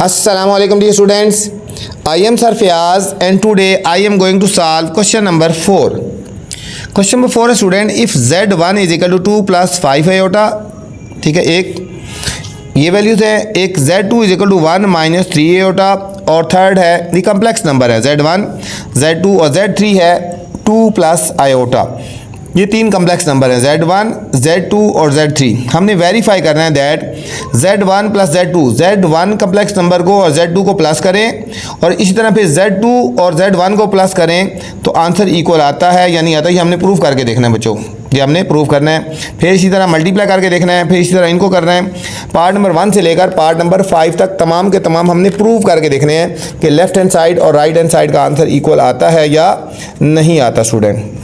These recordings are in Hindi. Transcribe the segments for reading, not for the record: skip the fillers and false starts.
Assalamualaikum dear students. I am Sir Fayaz and today I am going to solve question number 4. Question number 4 है student, if z1 is equal to 2 plus 5 iota, ठीक है, एक ये वैल्यूज है, एक z2 is equal to 1 minus 3 iota, और थर्ड है ये कम्प्लेक्स नंबर है z1, z2 और z3 है 2 प्लस आयोटा। ये तीन कम्प्लेक्स नंबर है z1, z2 और z3। हमने वेरीफाई करना है that z1 plus z2, z1 complex number को और z2 को प्लस करें और इसी तरह फिर z2 और z1 को प्लस करें तो आंसर इक्वल आता है या नहीं आता, ये हमने प्रूव करके देखना है बच्चों, ये हमने प्रूव करना है। फिर इसी तरह मल्टीप्लाई करके देखना है, फिर इसी तरह इनको करना है। पार्ट नंबर 1 से लेकर पार्ट नंबर 5 तक तमाम के तमाम हमने प्रूव करके देखने हैं कि लेफ्ट हैंड साइड और राइट हैंड साइड का आंसर इक्वल आता है या नहीं आता स्टूडेंट।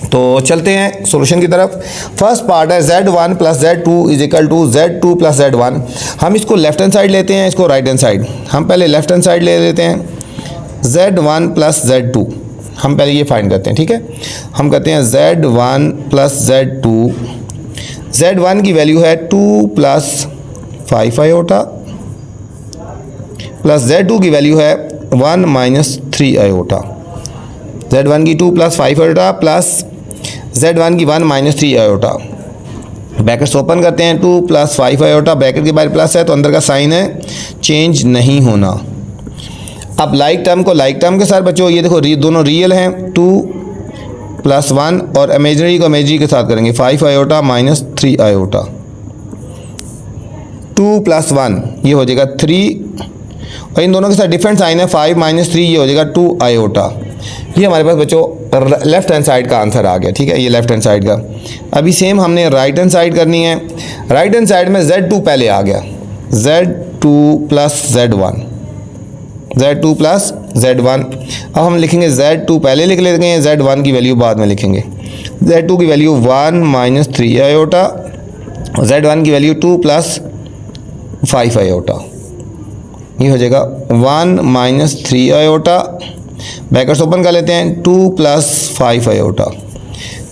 तो चलते हैं सॉल्यूशन की तरफ। फर्स्ट पार्ट है z1 plus z2 is equal to z2 plus z1। हम इसको लेफ्ट हैंड साइड लेते हैं, इसको राइट हैंड साइड। हम पहले लेफ्ट हैंड साइड ले लेते हैं z1 प्लस z2, हम पहले ये फाइंड करते हैं, ठीक है। हम कहते हैं z1 प्लस z2, z1 की वैल्यू है 2 प्लस 5 आयोटा प्लस z2 की वैल्यू है 1 माइनस 3 आयोटा। z1 की 2 प्लस 5 आयोटा प्लस z1 की 1 माइनस 3 आयोटा। ब्रैकेट्स ओपन करते हैं, 2 प्लस 5 आयोटा, ब्रैकेट के बाहर प्लस है तो अंदर का साइन है चेंज नहीं होना। अब लाइक टर्म को लाइक टर्म के साथ बच्चों, ये देखो दोनों रियल हैं, 2 प्लस 1, और इमेजिनरी को इमेजिनरी के साथ करेंगे 5 आयोटा माइनस 3 आयोटा। 2 प्लस 1 ये हो जाएगा 3, और इन दोनों के साथ डिफरेंट साइन है 5 माइनस 3, ये हो जाएगा 2 आयोटा। ये हमारे पास बच्चों लेफ्ट हैंड साइड का आंसर आ गया, ठीक है, ये लेफ्ट हैंड साइड का। अभी सेम हमने राइट हैंड साइड करनी है। राइट हैंड साइड में z2 पहले आ गया, z2 plus z1, z2 plus z1। अब हम लिखेंगे z2 पहले लिख लेते हैं, z1 की वैल्यू बाद में लिखेंगे। z2 की वैल्यू 1 माइनस 3 आयोटा और z1 की वैल्यू 2 प्लस 5 आयोटा। ये हो जाएगा 1 माइनस 3 आयोटा, ब्रैकेट्स ओपन कर लेते हैं, 2 प्लस 5 आयोटा।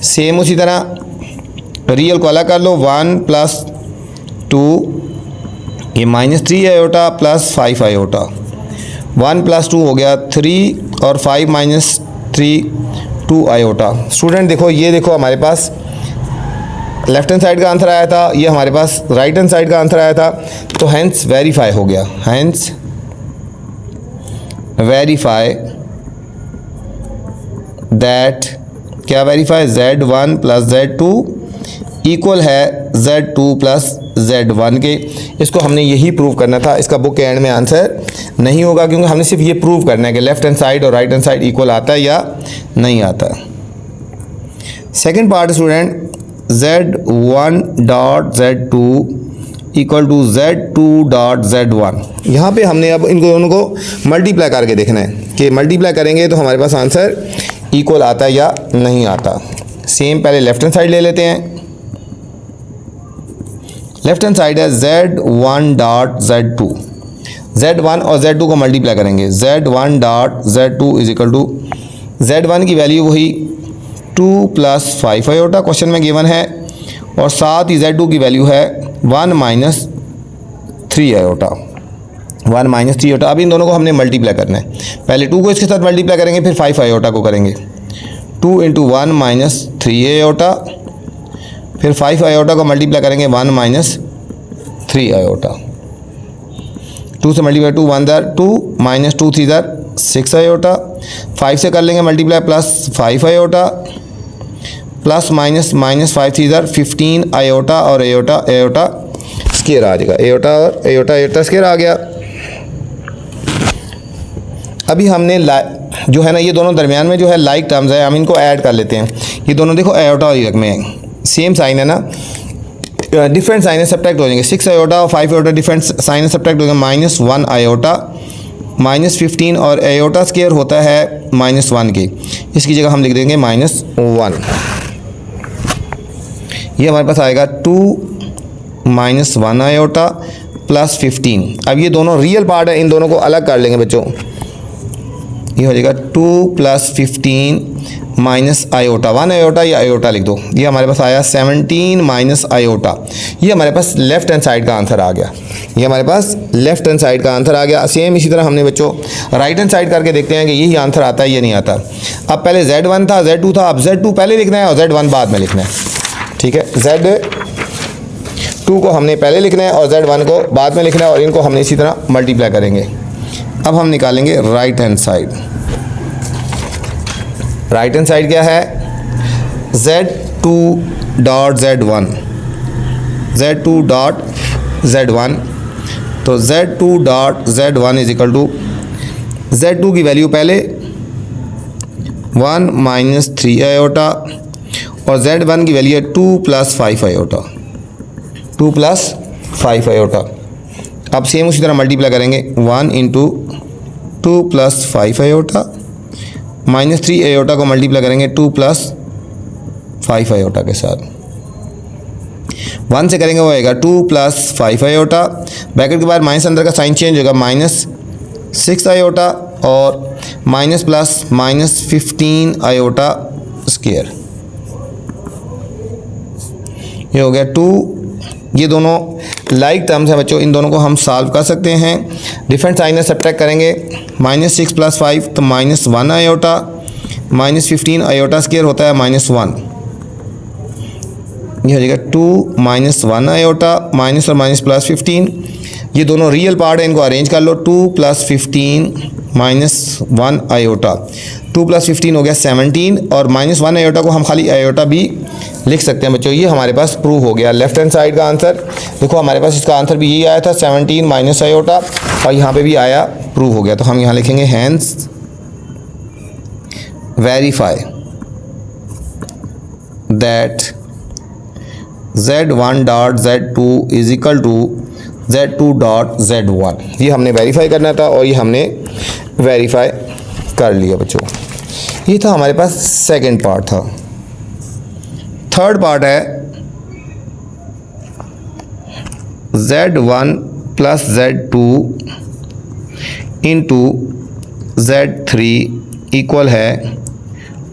सेम उसी तरह रियल को अलग कर लो, 1 प्लस 2, ये minus 3 iota plus 5 iota. 1 plus 2 हो गया 3 और 5 माइनस 3 2 आयोटा। स्टूडेंट देखो, ये देखो हमारे पास लेफ्ट हैंड साइड का आंसर आया था, ये हमारे पास राइट हैंड साइड का आंसर आया था, तो हैंस वेरीफाई हो गया। हैंस वेरीफाई दैट, क्या verify, z1 plus z2 equal है z2 प्लस z1 के। इसको हमने यही प्रूव करना था, इसका बुक के एंड में आंसर नहीं होगा क्योंकि हमने सिर्फ ये प्रूव करना है कि लेफ्ट हैंड साइड और राइट हैंड साइड इक्वल आता है या नहीं आता। Second part student, z1 dot z2 equal to z2 dot z1। यहाँ पे हमने अब इन दोनों को मल्टीप्लाई करके देखना है कि मल्टीप्लाई करेंगे तो हमारे पास आंसर इक्वल आता है या नहीं आता। सेम पहले लेफ्ट हैंड साइड ले लेते हैं। लेफ्ट हैंड साइड है z1 डॉट z2, z1 और z2 को मल्टीप्लाई करेंगे, z1 dot z2 is equal to z1 की वैल्यू वही 2 प्लस 5 आयोटा क्वेश्चन में गिवन है, और साथ ही z2 की वैल्यू है 1 माइनस 3 आयोटा, 1 माइनस 3 आयोटा। अब इन दोनों को हमने मल्टीप्लाई करना है, पहले 2 को इसके साथ मल्टीप्लाई करेंगे, फिर 5 आयोटा को करेंगे, 2 इंटू 1 माइनस 3 आयोटा, फिर 5 आयोटा को मल्टीप्लाई करेंगे 1 माइनस 3 आयोटा। 2 से मल्टीप्लाई 2 1 दर 2 माइनस 2 3 दर 6 आयोटा, 5 से कर लेंगे multiply plus 5 iota, plus minus minus 5 3 दर 15 आयोटा, और आयोटा आयोटा स्केयर आ जाएगा, आयोटा और आयोटा आयोटा स्केयर आ गया। अभी हमने जो है ना, ये दोनों दरमियान में जो है लाइक टर्म्स है, हम इनको ऐड कर लेते हैं। ये दोनों देखो आयोटा और यूनिट में सेम साइन है ना, डिफरेंट साइन है, सब्ट्रैक्ट हो जाएंगे। 6 आयोटा और 5 आयोटा डिफरेंट साइन है, सब्ट्रैक्ट हो जाएंगे, माइनस 1 आयोटा माइनस 15, और आयोटा स्केयर होता है माइनस 1 की, इसकी जगह हम लिख देंगे माइनस 1। ये हमारे पास आएगा 2 माइनस 1 आयोटा प्लस 15। अब ये दोनों रियल पार्ट है, इन दोनों को अलग कर लेंगे बच्चों। ये हो जाएगा 2 प्लस 15 माइनस आयोटा, 1 आयोटा या आयोटा लिख दो। ये हमारे पास आया 17 माइनस आयोटा। ये हमारे पास लेफ्ट हैंड साइड का आंसर आ गया। ये हमारे पास लेफ्ट हैंड साइड का आंसर आ गया। सेम इसी तरह हमने बच्चों राइट हैंड साइड करके देखते हैं कि यही आंसर आता है या नहीं आता। अब पहले Z1 था, Z2 था, अब Z2 पहले लिखना है और Z1 बाद में लिखना है। ठीक है, Z2 को हमने पहले लिखना है और Z1 को बाद में लिखना है और इनको हमने इसी तरह मल्टीप्लाई करेंगे। अब हम निकालेंगे right hand side. Right hand side क्या है? Z2 dot Z1, Z2 dot Z1। तो Z2 dot Z1 is equal to Z2 की वैल्यू पहले 1 माइनस 3 आयोटा और Z1 की वैल्यू है 2 प्लस 5 आयोटा, 2 प्लस 5 आयोटा। अब सेम उसी तरह मल्टीप्लाई करेंगे 1 into 2 plus 5 iota minus 3 iota को मल्टीप्लाई करेंगे 2 प्लस 5 आयोटा के साथ। 1 से करेंगे वो आएगा 2 प्लस 5 आयोटा, ब्रैकेट के बाद माइनस अंदर का साइन चेंज होगा माइनस 6 आयोटा और minus plus minus 15 iota square. ये हो गया 2। ये दोनों लाइक टर्म्स हैं बच्चों, इन दोनों को हम सॉल्व कर सकते हैं। डिफरेंट साइन में सब्ट्रैक्ट करेंगे, माइनस 6 प्लस 5 तो minus 1 iota, minus 15 iota square होता है माइनस 1। ये हो जाएगा 2 माइनस 1 आयोटा, माइनस और माइनस प्लस 15। ये दोनों रियल पार्ट है, इनको अरेंज कर लो। 2 प्लस 15 माइनस 1 आयोटा, 2 प्लस 15 हो गया 17 और माइनस 1 आयोटा को हम खाली आयोटा भी लिख सकते हैं बच्चों। ये हमारे पास प्रूव हो गया लेफ्ट हैंड साइड का आंसर। देखो हमारे पास इसका आंसर भी यही आया था 17 माइनस आयोटा और यहाँ पे भी आया, प्रूव हो गया। तो हम यहाँ लिखेंगे hence verify that Z1 dot Z2 is equal to Z2 dot Z1। ये हमने वेरीफाई करना था और ये हमने वेरीफाई कर लिया बच्चों। ये था हमारे पास सेकंड पार्ट था। थर्ड पार्ट है Z1 plus Z2 into Z3 equal है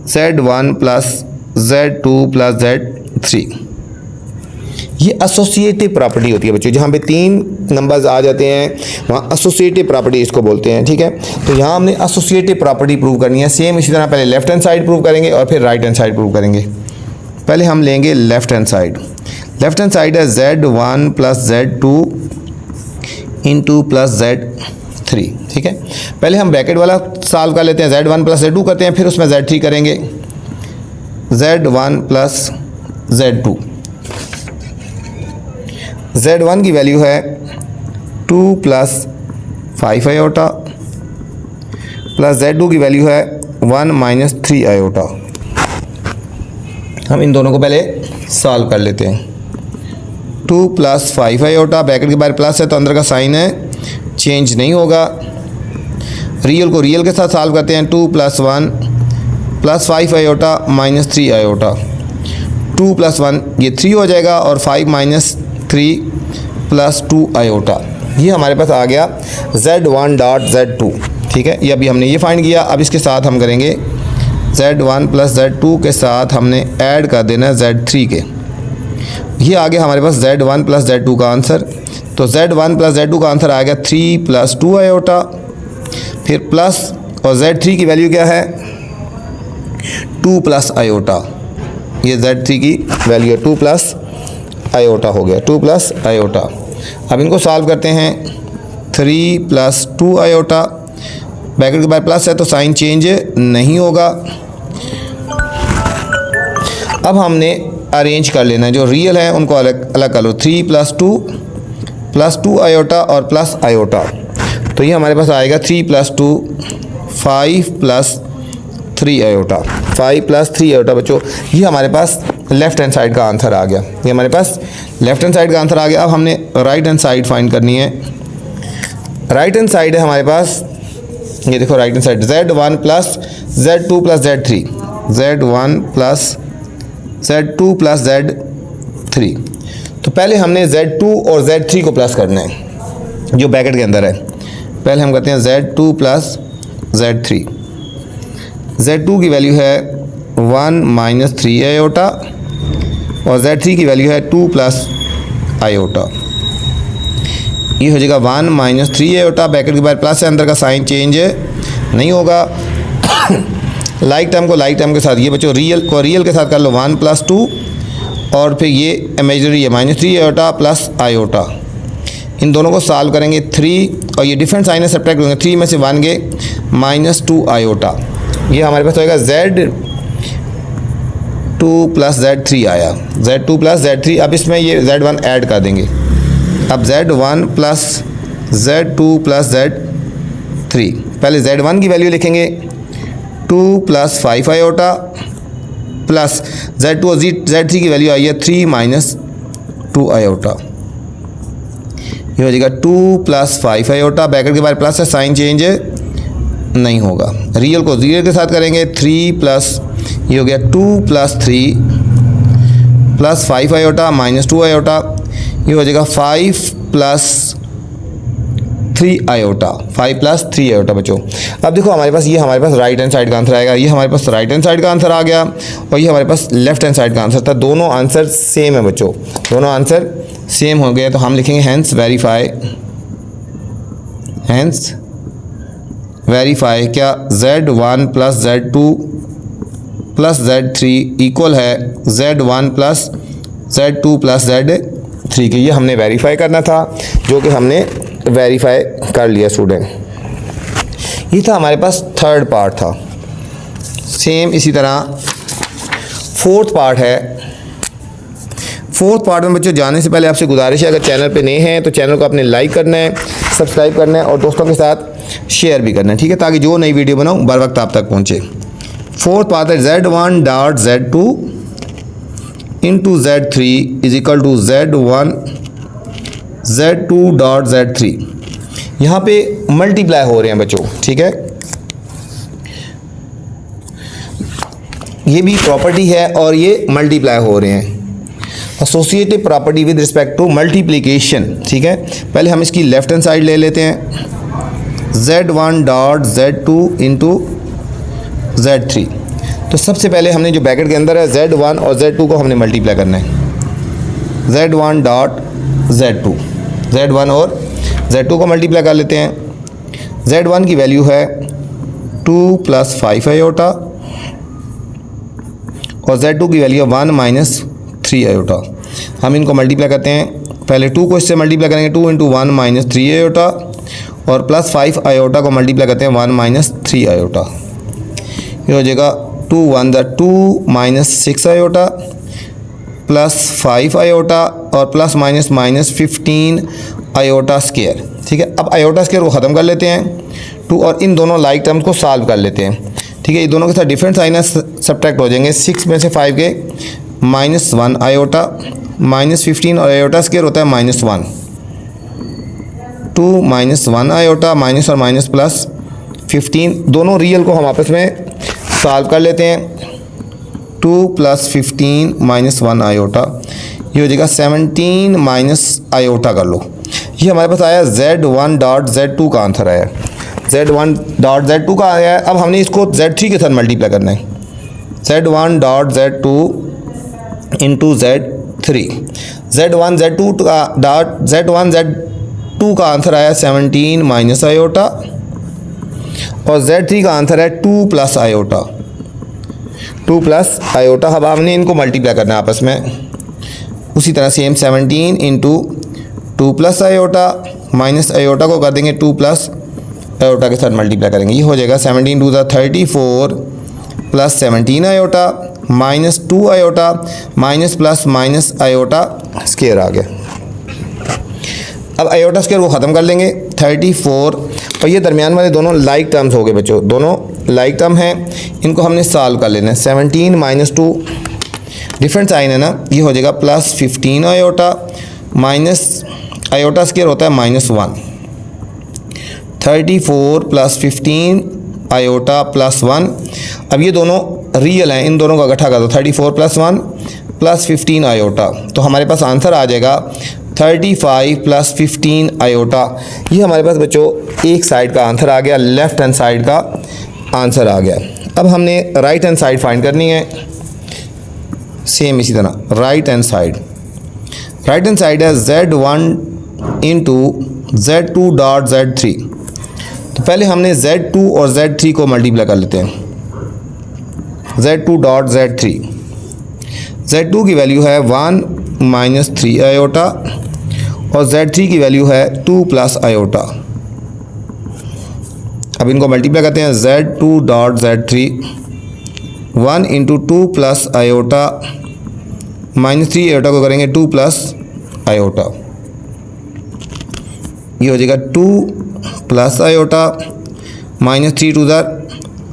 Z1 plus Z2 plus Z3। ये एसोसिएटिव प्रॉपर्टी होती है बच्चों, जहाँ पे 3 नंबर्स आ जाते हैं वहाँ एसोसिएटिव प्रॉपर्टी इसको बोलते हैं। ठीक है, तो यहाँ हमने एसोसिएटिव प्रॉपर्टी प्रूव करनी है। सेम इसी तरह पहले लेफ्ट हैंड साइड प्रूव करेंगे और फिर राइट हैंड साइड प्रूव करेंगे। पहले हम लेंगे left hand side. Left hand side है Z1 plus Z2 into plus Z3। ठीक है, पहले हम ब्रैकेट वाला सॉल्व कर लेते हैं। Z1 प्लस Z2 करते हैं, फिर उसमें Z3 करेंगे। Z1 प्लस Z2, Z1 की वैल्यू है 2 प्लस 5 आयोटा प्लस Z2 की वैल्यू है 1 माइनस 3 आयोटा। हम इन दोनों को पहले सॉल्व कर लेते हैं। 2 प्लस 5 आयोटा, ब्रैकेट के बाहर प्लस है तो अंदर का साइन है चेंज नहीं होगा। रियल को रियल के साथ सॉल्व करते हैं। 2 plus 1 plus 5 iota minus 3 iota, 2 plus 1 ये 3 हो जाएगा और 5 माइनस 3 प्लस 2 आयोटा। ये हमारे पास आ गया Z1 डॉट Z2। ठीक है, ये अभी हमने ये फाइंड किया। अब इसके साथ हम करेंगे Z1 प्लस Z2 के साथ हमने ऐड कर देना है Z3 के। ये आ गया हमारे पास Z1 प्लस Z2 का आंसर। तो Z1 प्लस Z2 का आंसर आ गया 3 प्लस 2 आयोटा, फिर प्लस और Z3 की वैल्यू क्या है 2 प्लस आयोटा। ये Z3 की वैल्यू है 2 प्लस आयोटा हो गया, 2 प्लस आयोटा। अब इनको सॉल्व करते हैं। 3 प्लस 2 आयोटा, ब्रैकेट के बाद प्लस है तो साइन चेंज नहीं होगा। अब हमने अरेंज कर लेना है, जो रियल है उनको अलग अलग कर लो। 3 प्लस 2 आयोटा और प्लस आयोटा, तो ये हमारे पास आएगा 3 plus 2 5 plus 3 iota, 5 plus 3 iota बच्चों। ये हमारे पास लेफ्ट हैंड साइड का आंसर आ गया। ये हमारे पास लेफ्ट हैंड साइड का आंसर आ गया। अब हमने राइट हैंड साइड फाइंड करनी है। राइट हैंड साइड है हमारे पास, ये देखो right hand side Z1 plus Z2 plus Z3, Z1 plus Z2 plus Z3। तो पहले हमने Z2 और Z3 को प्लस करना है जो ब्रैकेट के अंदर है। पहले हम करते हैं Z2 प्लस Z3। Z2 की वैल्यू है 1 माइनस 3 आयोटा और Z3 की वैल्यू है 2 प्लस आयोटा। ये हो जाएगा 1 माइनस 3 आयोटा, ब्रैकेट के बाद प्लस है, अंदर का साइन चेंज नहीं होगा। लाइक टर्म को लाइक टर्म के साथ, ये बच्चों रियल को रियल के साथ कर लो 1 प्लस 2 और फिर ये इमेजिनरी है माइनस 3 आयोटा प्लस आयोटा। इन दोनों को सॉल्व करेंगे 3 और ये डिफरेंट साइन है सब्ट्रैक्ट होंगे, 3 में से 1 गए माइनस 2 आयोटा। ये हमारे पास होएगा Z2 प्लस Z3 आया, Z2 प्लस Z3। अब इसमें ये Z1 ऐड कर देंगे। अब Z1 plus Z2 plus Z3, पहले Z1 की वैल्यू लिखेंगे 2 प्लस 5 आयोटा प्लस Z2 और Z3 की वैल्यू आई है 3 माइनस 2 आयोटा। ये हो जाएगा 2 प्लस 5 आयोटा, ब्रैकेट के बाद प्लस है, साइन चेंज नहीं होगा। रियल को जीरो के साथ करेंगे 3 प्लस, ये हो गया 2 plus 3 plus 5 iota minus 2 iota. ये हो जाएगा 5 प्लस 3 आयोटा, 5 प्लस 3 आयोटा बच्चों। अब देखो हमारे पास ये हमारे पास राइट हैंड साइड का आंसर आएगा, ये हमारे पास राइट हैंड साइड का आंसर आ गया और ये हमारे पास लेफ्ट हैंड साइड का आंसर था। दोनों आंसर सेम है बच्चों, दोनों आंसर सेम हो गए। तो हम लिखेंगे हैंस वेरीफाई क्या Z1 plus Z2 plus Z3 equal है Z1 plus Z2 plus Z3 के। ये हमने वेरीफाई करना था, जो कि हमने वेरीफाई कर लिया स्टूडेंट। ये था हमारे पास थर्ड पार्ट था। सेम इसी तरह फोर्थ पार्ट है। फोर्थ पार्ट में बच्चों जाने से पहले आपसे गुजारिश है, अगर चैनल पे नए हैं तो चैनल को आपने लाइक करना है, सब्सक्राइब करना है और दोस्तों के साथ शेयर भी करना है, ठीक है, ताकि जो नई वीडियो बनाऊँ बर वक्त आप तक पहुँचे। फोर्थ पार्ट है Z1 dot Z2 into Z3 is equal to Z1 Z2 dot Z3। यहाँ पे मल्टीप्लाई हो रहे हैं बच्चों, ठीक है। ये भी प्रॉपर्टी है और ये मल्टीप्लाई हो रहे हैं, associative property with respect to multiplication, ठीक है। पहले हम इसकी लेफ्ट हैंड साइड ले लेते हैं, Z1 dot Z2 into Z3। तो सबसे पहले हमने जो ब्रैकेट के अंदर है Z1 और Z2 को हमने मल्टीप्लाई करना है, Z1 डॉट Z2, Z1 और Z2 को मल्टीप्लाई कर लेते हैं। Z1 की वैल्यू है 2 प्लस 5 आयोटा और Z2 की वैल्यू 1 माइनस 3 आयोटा। हम इनको मल्टीप्लाई करते हैं, पहले 2 को इससे मल्टीप्लाई करेंगे 2 इंटू 1 माइनस 3 आयोटा और प्लस 5 आयोटा को मल्टीप्लाई करते हैं 1 माइनस 3 आयोटा। ये हो जाएगा 2 1 2 माइनस 6 आयोटा प्लस 5 आयोटा और plus minus minus 15 iota square, ठीक है। अब आयोटा स्क्वायर को ख़त्म कर लेते हैं 2 और इन दोनों लाइक टर्म्स को सॉल्व कर लेते हैं, ठीक है। ये दोनों के साथ डिफरेंट साइन सब्ट्रैक्ट हो जाएंगे। 6 में से 5 के माइनस 1 आयोटा माइनस 15 और आयोटा स्क्वायर होता है माइनस 1, 2 माइनस 1 आयोटा माइनस और माइनस प्लस 15। दोनों रियल को हम आपस में सॉल्व कर लेते हैं। 2 प्लस 15 माइनस 1 आयोटा, ये हो जाएगा 17 माइनस आयोटा कर लो। ये हमारे पास आया Z1 डॉट Z2 का आंसर आया, Z1 डॉट Z2 का आया है। अब हमने इसको Z3 के साथ मल्टीप्लाई करना है, Z1 dot Z2 into Z3। Z1 Z2 का डॉट Z1 Z2 का आंसर आया 17 माइनस आयोटा और Z3 का आंसर है 2 प्लस आयोटा, 2 प्लस आयोटा। अब हमने इनको मल्टीप्लाई करना है आपस में, उसी तरह same 17 into 2 plus iota minus iota को कर देंगे 2 प्लस आयोटा के साथ मल्टीप्लाई करेंगे। ये हो जाएगा 17 2 34 plus 17 iota minus 2 iota minus plus minus iota square आ गया। अब आयोटा स्क्वायर को ख़त्म कर लेंगे 34 और ये दरमियान वाले दोनों लाइक टर्म्स हो गए बच्चों, दोनों लाइक टर्म हैं, इनको हमने सॉल्व कर लेना है। 17 माइनस 2 डिफरेंट साइन है ना, ये हो जाएगा plus 15 iota minus iota square होता है माइनस 1, 34 प्लस 15 आयोटा प्लस 1। अब ये दोनों रियल हैं, इन दोनों का इकट्ठा कर दो 34 प्लस 1 प्लस 15 आयोटा, तो हमारे पास आंसर आ जाएगा 35 प्लस 15 आयोटा। ये हमारे पास बच्चों एक साइड का आंसर आ गया, लेफ्ट हैंड साइड का आंसर आ गया। अब हमने राइट हैंड साइड फाइंड करनी है, सेम इसी तरह राइट हैंड साइड है Z1 into Z2 dot Z3। तो पहले हमने Z2 और Z3 को मल्टीप्लाई कर लेते हैं, Z2 डॉट Z3। Z2 की वैल्यू है 1 माइनस 3 आयोटा और Z3 की वैल्यू है 2 प्लस आयोटा। अब इनको मल्टीप्लाई करते हैं, Z2 dot Z3 1 into 2 plus iota minus 3 iota को करेंगे 2 प्लस आयोटा, ये हो जाएगा 2 plus iota minus 3 to the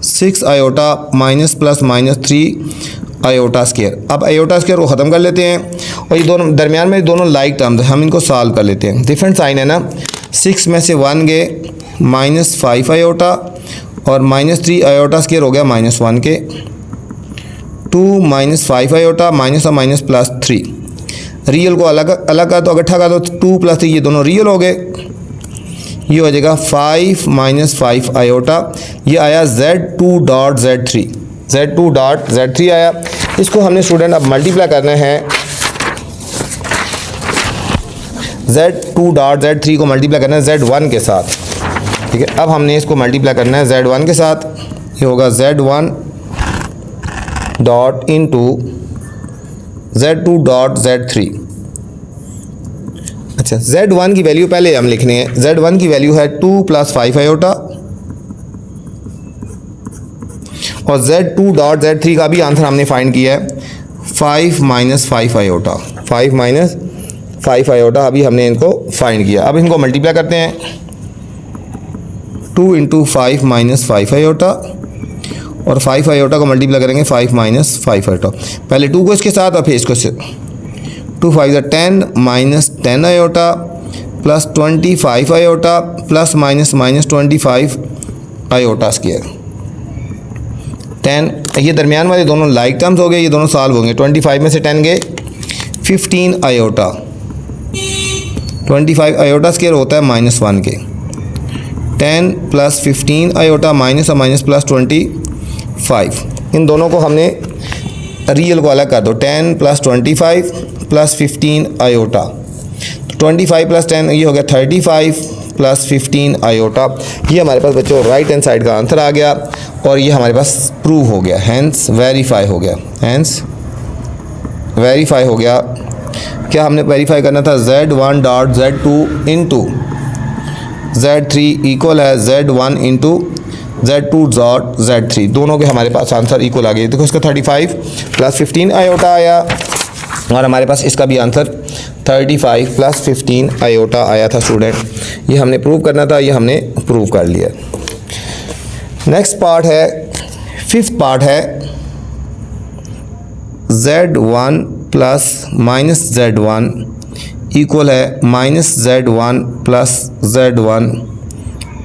6 iota minus plus minus 3 iota square. अब आयोटा स्क्वायर को ख़त्म कर लेते हैं और ये दोनों दरमियान में दोनों लाइक टर्म्स हैं, हम इनको सॉल्व कर लेते हैं। डिफरेंट साइन है ना, 6 में से 1 गए माइनस 5 आयोटा और माइनस 3 आयोटा स्क्वायर हो गया माइनस 1 के, 2 माइनस 5 आयोटा माइनस और माइनस प्लस 3। रियल को अलग अलग का तो इकट्ठा का तो 2 प्लस 3 ये दोनों रियल हो गए, ये हो जाएगा 5 माइनस 5 आयोटा। ये आया Z2 dot Z3, Z2 dot Z3 आया। इसको हमने स्टूडेंट अब मल्टीप्लाई करना है, Z2 डॉट Z3 को मल्टीप्लाई करना है Z1 के साथ, ठीक है। अब हमने इसको मल्टीप्लाई करना है Z1 के साथ, ये होगा Z1 dot into Z2 dot Z3। अच्छा, Z1 की वैल्यू पहले हम लिखने हैं, Z1 की वैल्यू है 2 प्लस 5 आयोटा और Z2 डॉट Z3 का भी आंसर हमने फाइंड किया है 5 माइनस 5 आयोटा, 5 माइनस 5 आयोटा अभी हमने इनको फाइंड किया। अब इनको मल्टीप्लाई करते हैं, 2 इंटू 5 माइनस 5 आयोटा और 5 आयोटा को मल्टीप्लाई करेंगे 5 माइनस 5 आयोटा। पहले 2 को इसके साथ और फिर इसको से 2 5 10 minus 10 iota plus 25 iota plus minus minus 25 iota square 10। ये दरमियान वाले दोनों लाइक टर्म्स हो गए, ये दोनों सॉल्व होंगे। 25 में से 10 गए 15 आयोटा, 25 आयोटा स्क्वायर होता है माइनस 1 के, 10 प्लस 15 आयोटा माइनस और माइनस प्लस 25। इन दोनों को हमने रियल को अलग कर दो, 10 प्लस 25 प्लस 15 आयोटा, 25 प्लस 10 ये हो गया 35 प्लस 15 आयोटा। ये हमारे पास बच्चों राइट हैंड साइड का आंसर आ गया और ये हमारे पास प्रूव हो गया, हैंस वेरीफाई हो गया, हैंस वेरीफाई हो गया। क्या हमने वेरीफाई करना था, Z1 dot Z2 into Z3 equal है Z1 into Z2 dot Z3, दोनों के हमारे पास आंसर इक्वल आ गए। देखो इसका 35 प्लस 15 आयोटा आया और हमारे पास इसका भी आंसर 35 प्लस 15 आयोटा आया था स्टूडेंट। ये हमने प्रूव करना था, ये हमने प्रूव कर लिया। नेक्स्ट पार्ट है, फिफ्थ पार्ट है Z1 plus minus Z1 equal है minus Z1 plus Z1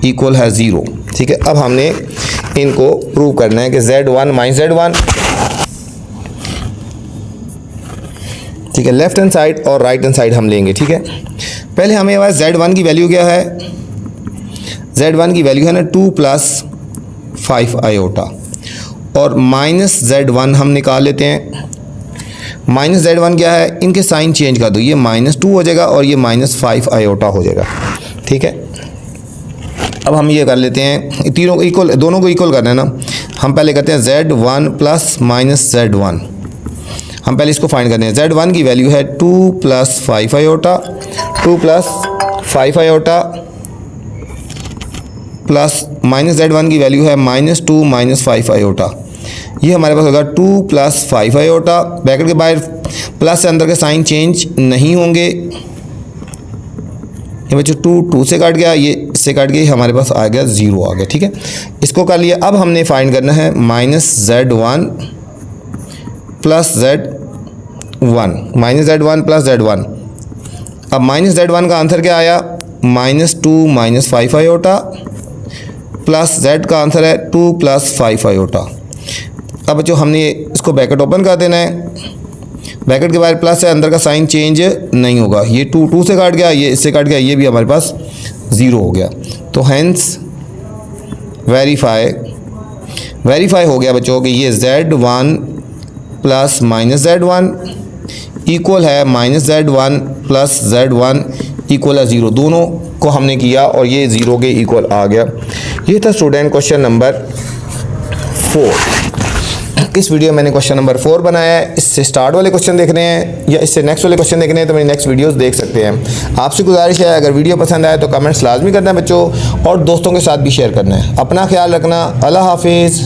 equal है 0, ठीक है। अब हमने इनको प्रूव करना है कि Z1 माइनस Z1, ठीक है। लेफ्ट हैंड साइड और राइट हैंड साइड हम लेंगे, ठीक है। पहले हमें पास Z1 की वैल्यू क्या है, Z1 की वैल्यू है ना 2 प्लस 5 आयोटा और माइनस Z1 हम निकाल लेते हैं। माइनस Z1 क्या है, इनके साइन चेंज कर दो, ये माइनस 2 हो जाएगा और ये माइनस 5 आयोटा हो जाएगा, ठीक है। अब हम ये कर लेते हैं, तीनों को इक्वल, दोनों को इक्वल करना है ना। हम पहले करते हैं Z1 प्लस माइनस Z1, हम पहले इसको फाइंड करते हैं। Z1 की वैल्यू है 2 plus 5 iota, 2 plus 5 iota plus minus Z1 की वैल्यू है माइनस 2 माइनस 5 आयोटा। ये हमारे पास होगा 2 प्लस 5 आयोटा, ब्रैकेट के बाहर प्लस से अंदर के साइन चेंज नहीं होंगे। ये बच्चों 2 से काट गया, ये इससे काट गया, हमारे पास आ गया 0 आ गया, ठीक है। इसको कर लिया। अब हमने फाइंड करना है minus Z1 plus Z1, minus Z1 plus Z1। अब माइनस Z1 का आंसर क्या आया, minus 2 minus 5 iota plus Z का आंसर है 2 प्लस 5 आयोटा। अब बच्चों हमने इसको ब्रैकेट ओपन कर देना है, ब्रैकेट के बाहर प्लस है, अंदर का साइन चेंज नहीं होगा। ये 2 से काट गया, ये इससे काट गया, ये भी हमारे पास 0 हो गया। तो हैंस वेरीफाई वेरीफाई हो गया बच्चों कि ये Z1 plus minus Z1 equal है minus Z1 plus Z1 equal है 0। दोनों को हमने किया और ये 0 के इक्वल आ गया। ये था स्टूडेंट क्वेश्चन नंबर 4। इस वीडियो में मैंने क्वेश्चन नंबर 4 बनाया है। इससे स्टार्ट वाले क्वेश्चन देखने हैं या इससे नेक्स्ट वाले क्वेश्चन देखने हैं तो मेरी नेक्स्ट वीडियोस देख सकते हैं। आपसे गुजारिश है अगर वीडियो पसंद आए तो कमेंट्स लाजमी करना है बच्चों, और दोस्तों के साथ भी शेयर करना है। अपना ख्याल रखना। अल्लाह हाफिज़।